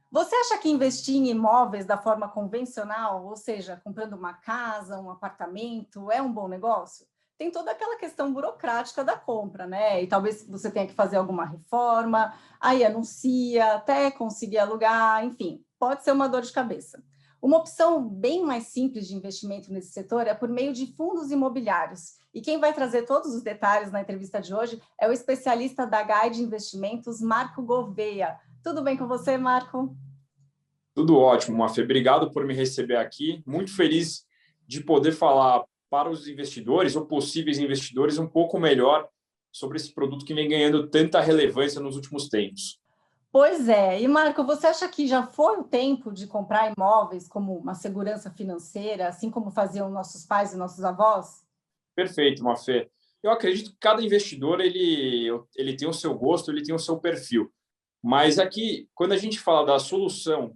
Você acha que investir em imóveis da forma convencional, ou seja, comprando uma casa, um apartamento, é um bom negócio? Tem toda aquela questão burocrática da compra, né? E talvez você tenha que fazer alguma reforma, aí anuncia, até conseguir alugar, enfim, pode ser uma dor de cabeça. Uma opção bem mais simples de investimento nesse setor é por meio de fundos imobiliários. E quem vai trazer todos os detalhes na entrevista de hoje é o especialista da Guide Investimentos, Marco Gouveia. Tudo bem com você, Marco? Tudo ótimo, Mafê. Obrigado por me receber aqui. Muito feliz de poder falar para os investidores ou possíveis investidores um pouco melhor sobre esse produto que vem ganhando tanta relevância nos últimos tempos. Pois é. E, Marco, você acha que já foi o tempo de comprar imóveis como uma segurança financeira, assim como faziam nossos pais e nossos avós? Perfeito, Mafê. Eu acredito que cada investidor ele tem o seu gosto, ele tem o seu perfil. Mas aqui, quando a gente fala da solução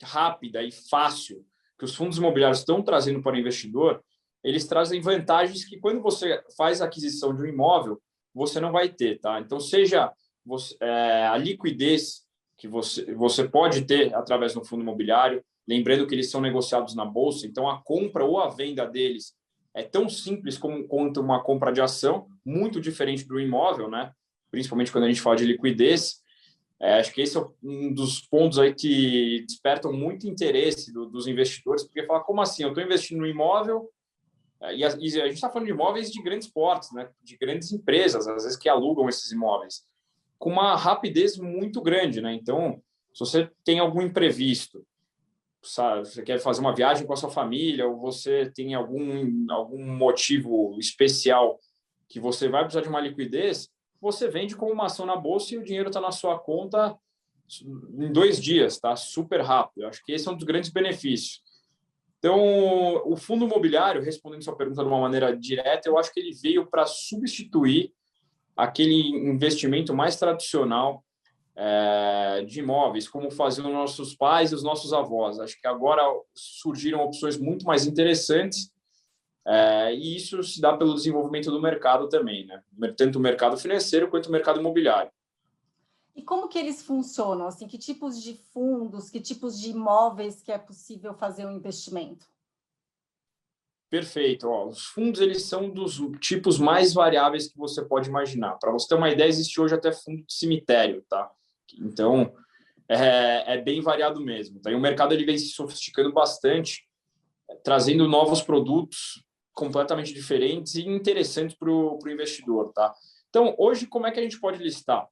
rápida e fácil que os fundos imobiliários estão trazendo para o investidor, eles trazem vantagens que quando você faz a aquisição de um imóvel, você não vai ter, tá? Então, seja a liquidez que você pode ter através do fundo imobiliário, lembrando que eles são negociados na bolsa, então a compra ou a venda deles é tão simples quanto uma compra de ação, muito diferente do imóvel, né? Principalmente quando a gente fala de liquidez. Acho que esse é um dos pontos aí que despertam muito interesse dos investidores, porque fala, como assim? Eu estou investindo no imóvel e a gente está falando de imóveis de grandes portes, né? De grandes empresas, às vezes que alugam esses imóveis, com uma rapidez muito grande, né? Então, se você tem algum imprevisto, sabe, você quer fazer uma viagem com a sua família, ou você tem algum motivo especial que você vai precisar de uma liquidez, você vende como uma ação na bolsa e o dinheiro está na sua conta em 2 dias, tá? Super rápido. Eu acho que esse é um dos grandes benefícios. Então, o fundo imobiliário, respondendo sua pergunta de uma maneira direta, eu acho que ele veio para substituir aquele investimento mais tradicional de imóveis, como faziam nossos pais e os nossos avós. Acho que agora surgiram opções muito mais interessantes e isso se dá pelo desenvolvimento do mercado também, né? Tanto o mercado financeiro quanto o mercado imobiliário. E como que eles funcionam? Assim, que tipos de fundos, que tipos de imóveis que é possível fazer um investimento? Perfeito. Ó, os fundos eles são dos tipos mais variáveis que você pode imaginar. Para você ter uma ideia, existe hoje até fundo de cemitério, tá? Então, é bem variado mesmo. Tá? E o mercado ele vem se sofisticando bastante, trazendo novos produtos completamente diferentes e interessantes para o investidor, tá? Então, hoje, como é que a gente pode listar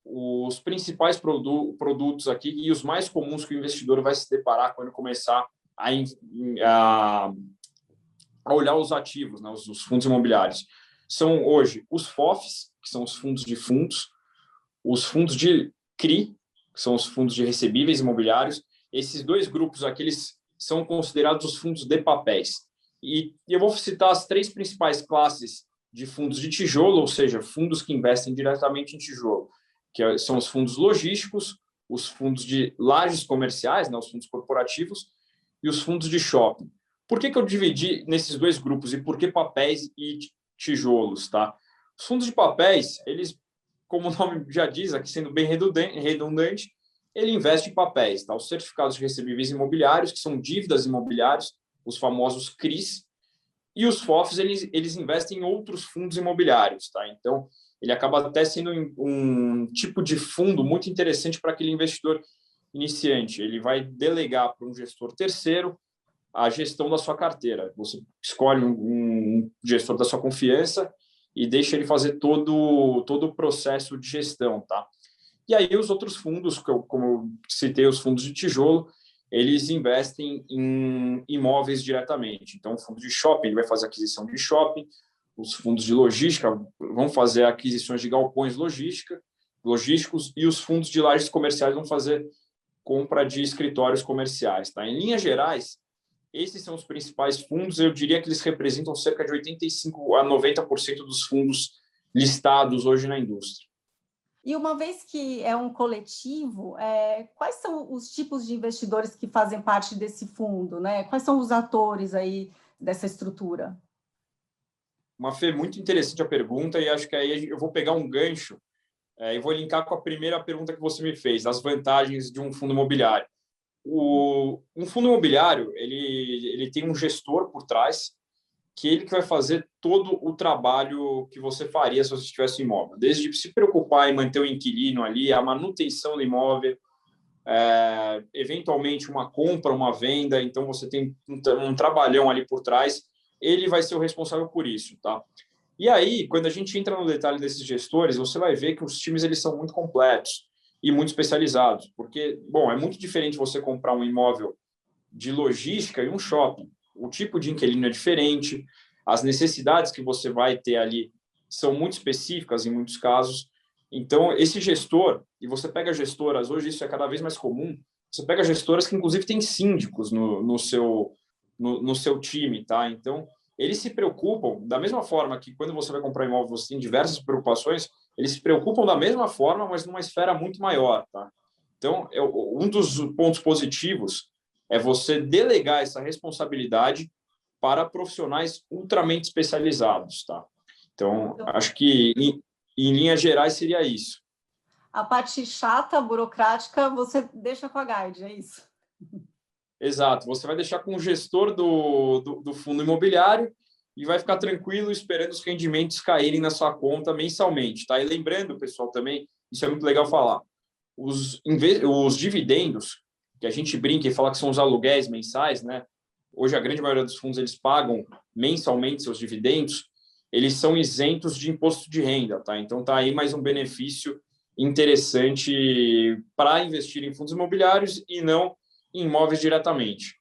os principais produtos aqui e os mais comuns que o investidor vai se deparar quando começar a olhar os ativos, né, os fundos imobiliários? São hoje os FOFs, que são os fundos de fundos, os fundos de CRI, que são os fundos de recebíveis imobiliários. Esses dois grupos aqui, eles são considerados os fundos de papéis. E eu vou citar as três principais classes de fundos de tijolo, ou seja, fundos que investem diretamente em tijolo, que são os fundos logísticos, os fundos de lajes comerciais, né, os fundos corporativos, e os fundos de shopping. Por que eu dividi nesses dois grupos e por que papéis e tijolos? Tá? Os fundos de papéis, eles, como o nome já diz, aqui sendo bem redundante, ele investe em papéis, tá? Os certificados de recebíveis imobiliários, que são dívidas imobiliárias, os famosos CRIs, e os FOFs, eles investem em outros fundos imobiliários, tá? Então, ele acaba até sendo um tipo de fundo muito interessante para aquele investidor iniciante. Ele vai delegar para um gestor terceiro a gestão da sua carteira. Você escolhe um gestor da sua confiança e deixa ele fazer todo o processo de gestão, tá? E aí os outros fundos, como eu citei, os fundos de tijolo, eles investem em imóveis diretamente. Então, o fundo de shopping ele vai fazer aquisição de shopping, os fundos de logística vão fazer aquisições de galpões logísticos e os fundos de lajes comerciais vão fazer compra de escritórios comerciais. Tá? Em linhas gerais, esses são os principais fundos. Eu diria que eles representam cerca de 85% a 90% dos fundos listados hoje na indústria. E uma vez que é um coletivo, quais são os tipos de investidores que fazem parte desse fundo, né? Quais são os atores aí dessa estrutura? Uma Fê, muito interessante a pergunta e acho que aí eu vou pegar um gancho Eu vou linkar com a primeira pergunta que você me fez, as vantagens de um fundo imobiliário. Um fundo imobiliário, ele tem um gestor por trás, que ele que vai fazer todo o trabalho que você faria se você tivesse um imóvel, desde se preocupar em manter o inquilino ali, a manutenção do imóvel, eventualmente uma compra, uma venda, então você tem um trabalhão ali por trás, ele vai ser o responsável por isso, tá? E aí, quando a gente entra no detalhe desses gestores, você vai ver que os times eles são muito completos e muito especializados, porque, bom, é muito diferente você comprar um imóvel de logística e um shopping. O tipo de inquilino é diferente, as necessidades que você vai ter ali são muito específicas em muitos casos. Então, esse gestor, e você pega gestoras, hoje isso é cada vez mais comum, você pega gestoras que, inclusive, têm síndicos no seu time, tá? Então, eles se preocupam, da mesma forma que quando você vai comprar imóvel, você tem diversas preocupações, eles se preocupam da mesma forma, mas numa esfera muito maior, tá? Então, um dos pontos positivos é você delegar essa responsabilidade para profissionais ultramente especializados, tá? Então, Então, acho que, em linhas gerais, seria isso. a parte chata, burocrática, você deixa com a Guide, é isso? Exato. Você vai deixar com o gestor do fundo imobiliário e vai ficar tranquilo esperando os rendimentos caírem na sua conta mensalmente, tá? E lembrando, pessoal, também, isso é muito legal falar, os dividendos, que a gente brinca e fala que são os aluguéis mensais, né? Hoje a grande maioria dos fundos eles pagam mensalmente seus dividendos, eles são isentos de imposto de renda, tá? Então tá aí mais um benefício interessante para investir em fundos imobiliários e não em imóveis diretamente.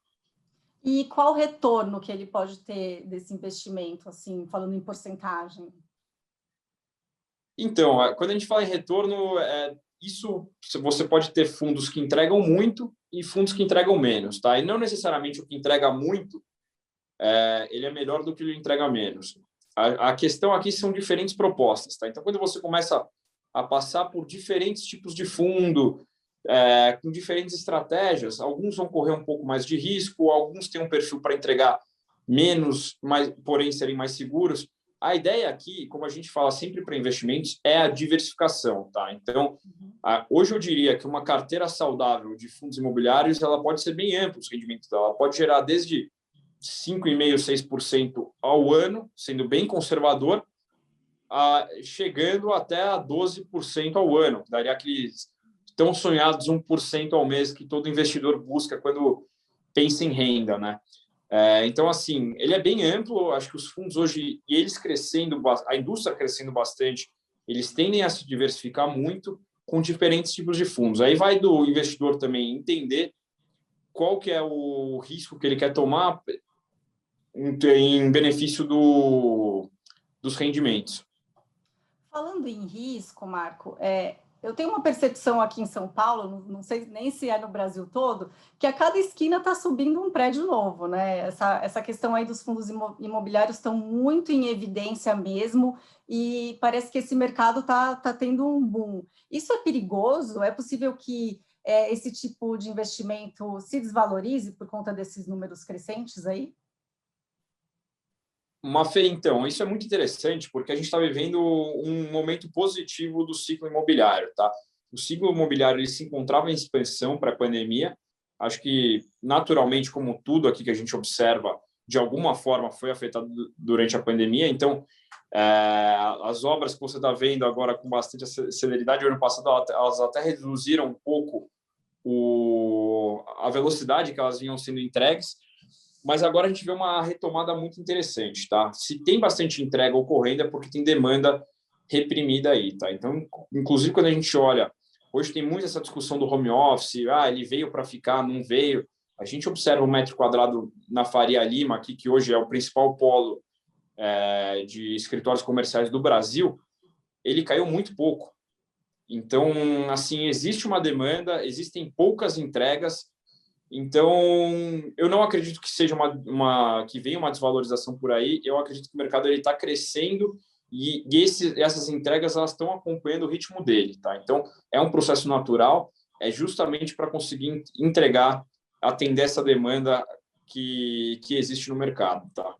E qual o retorno que ele pode ter desse investimento, assim, falando em porcentagem? Então, quando a gente fala em retorno, isso você pode ter fundos que entregam muito e fundos que entregam menos, tá? E não necessariamente o que entrega muito, ele é melhor do que o que entrega menos. A questão aqui são diferentes propostas, tá? Então, quando você começa a passar por diferentes tipos de fundo, com diferentes estratégias, alguns vão correr um pouco mais de risco, alguns têm um perfil para entregar menos, mas porém serem mais seguros. A ideia aqui, como a gente fala sempre para investimentos, é a diversificação, tá? Então, hoje eu diria que uma carteira saudável de fundos imobiliários, ela pode ser bem ampla, os rendimentos dela. Ela pode gerar desde 5,5%, 6% ao ano, sendo bem conservador, chegando até a 12% ao ano, que daria aqueles tão sonhados 1% ao mês que todo investidor busca quando pensa em renda, né? Então, assim, ele é bem amplo, acho que os fundos hoje, e eles crescendo, a indústria crescendo bastante, eles tendem a se diversificar muito com diferentes tipos de fundos. Aí vai do investidor também entender qual que é o risco que ele quer tomar em benefício dos rendimentos. Falando em risco, Marco, eu tenho uma percepção aqui em São Paulo, não sei nem se é no Brasil todo, que a cada esquina está subindo um prédio novo, né? Essa questão aí dos fundos imobiliários estão muito em evidência mesmo, e parece que esse mercado está tendo um boom. Isso é perigoso? É possível que esse tipo de investimento se desvalorize por conta desses números crescentes aí? Mafê, então, isso é muito interessante porque a gente está vivendo um momento positivo do ciclo imobiliário, tá? O ciclo imobiliário ele se encontrava em expansão para a pandemia. Acho que, naturalmente, como tudo aqui que a gente observa, de alguma forma foi afetado durante a pandemia. Então, as obras que você está vendo agora com bastante celeridade, no ano passado, elas até reduziram um pouco a velocidade que elas vinham sendo entregues, mas agora a gente vê uma retomada muito interessante, tá? Se tem bastante entrega ocorrendo é porque tem demanda reprimida aí, tá? Então, inclusive quando a gente olha, hoje tem muito essa discussão do home office, ele veio para ficar, não veio. A gente observa o metro quadrado na Faria Lima, aqui, que hoje é o principal polo de escritórios comerciais do Brasil, ele caiu muito pouco. Então, assim, existe uma demanda, existem poucas entregas. Então, eu não acredito que seja que venha uma desvalorização por aí. Eu acredito que o mercado está crescendo e essas entregas elas estão acompanhando o ritmo dele, tá? Então, é um processo natural, é justamente para conseguir entregar, atender essa demanda que existe no mercado, tá?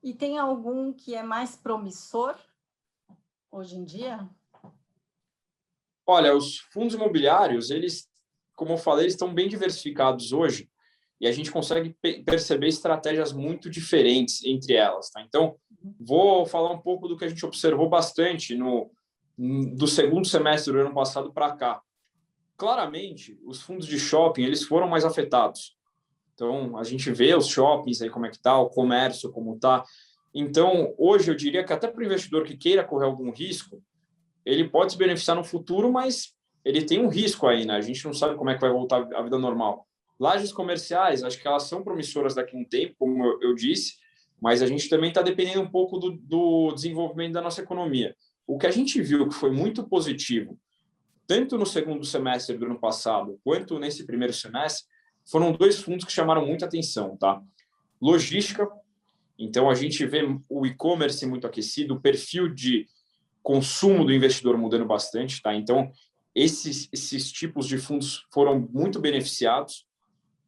E tem algum que é mais promissor hoje em dia? Olha, os fundos imobiliários, eles, como eu falei, eles estão bem diversificados hoje e a gente consegue perceber estratégias muito diferentes entre elas, tá? Então, vou falar um pouco do que a gente observou bastante do segundo semestre do ano passado para cá. Claramente, os fundos de shopping, eles foram mais afetados. Então, a gente vê os shoppings aí como é que tá, o comércio como tá. Então, hoje eu diria que até para o investidor que queira correr algum risco, ele pode se beneficiar no futuro, mas ele tem um risco aí, né? A gente não sabe como é que vai voltar a vida normal. Lajes comerciais, acho que elas são promissoras daqui a um tempo, como eu disse, mas a gente também está dependendo um pouco do desenvolvimento da nossa economia. O que a gente viu que foi muito positivo, tanto no segundo semestre do ano passado, quanto nesse primeiro semestre, foram dois fundos que chamaram muita atenção, tá? Logística, então a gente vê o e-commerce muito aquecido, o perfil de consumo do investidor mudando bastante, tá? Então, esses tipos de fundos foram muito beneficiados,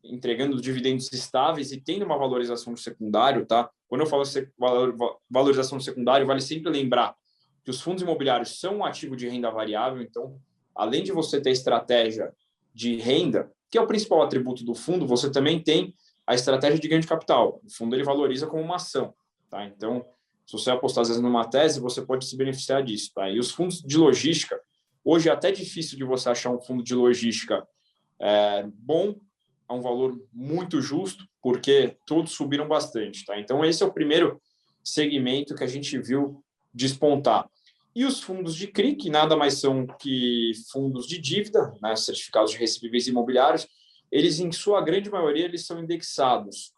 entregando dividendos estáveis e tendo uma valorização do secundário, tá? Quando eu falo valorização do secundário, vale sempre lembrar que os fundos imobiliários são um ativo de renda variável, então, além de você ter a estratégia de renda, que é o principal atributo do fundo, você também tem a estratégia de ganho de capital. O fundo ele valoriza como uma ação, tá? Então, se você apostar às vezes numa tese, você pode se beneficiar disso, tá? E os fundos de logística, hoje é até difícil de você achar um fundo de logística bom, a um valor muito justo, porque todos subiram bastante, tá? Então, esse é o primeiro segmento que a gente viu despontar. E os fundos de CRI, que nada mais são que fundos de dívida, né, certificados de recebíveis imobiliários, eles, em sua grande maioria, eles são indexados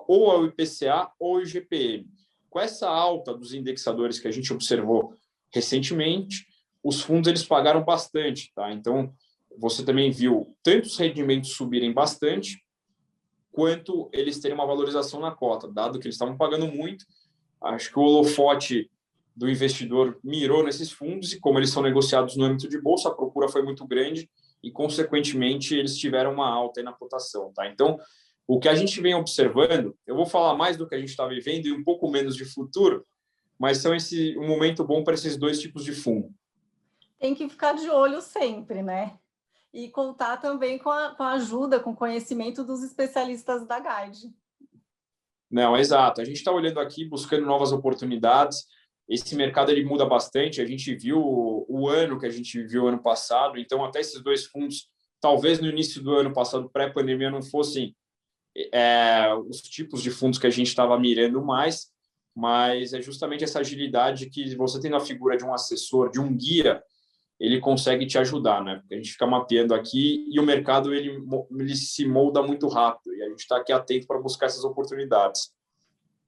ou ao IPCA ou ao IGPM. Com essa alta dos indexadores que a gente observou recentemente, os fundos eles pagaram bastante, tá? Então, você também viu tanto os rendimentos subirem bastante, quanto eles terem uma valorização na cota, dado que eles estavam pagando muito. Acho que o holofote do investidor mirou nesses fundos e, como eles são negociados no âmbito de bolsa, a procura foi muito grande e, consequentemente, eles tiveram uma alta aí na cotação, tá? Então, o que a gente vem observando, eu vou falar mais do que a gente está vivendo e um pouco menos de futuro, mas são um momento bom para esses dois tipos de fundo. Tem que ficar de olho sempre, né? E contar também com a ajuda, com o conhecimento dos especialistas da Guide. Não, exato. A gente está olhando aqui, buscando novas oportunidades. Esse mercado ele muda bastante. A gente viu o ano que a gente viu ano passado. Então, até esses dois fundos, talvez no início do ano passado, pré-pandemia, não fossem os tipos de fundos que a gente estava mirando mais, mas é justamente essa agilidade que você tendo a figura de um assessor, de um guia, ele consegue te ajudar, né? Porque a gente fica mapeando aqui e o mercado ele se molda muito rápido e a gente está aqui atento para buscar essas oportunidades.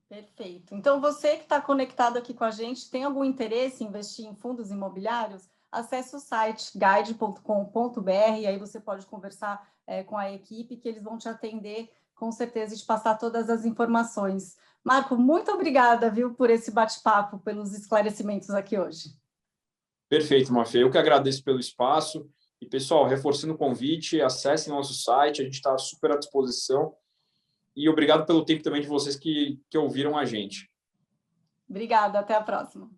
Perfeito. Então, você que está conectado aqui com a gente, tem algum interesse em investir em fundos imobiliários? Acesse o site guide.com.br e aí você pode conversar com a equipe que eles vão te atender com certeza e te passar todas as informações. Marco, muito obrigada, viu, por esse bate-papo, pelos esclarecimentos aqui hoje. Perfeito, Mafê. Eu que agradeço pelo espaço. E, pessoal, reforçando o convite, acessem nosso site, a gente está super à disposição. E obrigado pelo tempo também de vocês que ouviram a gente. Obrigada, até a próxima.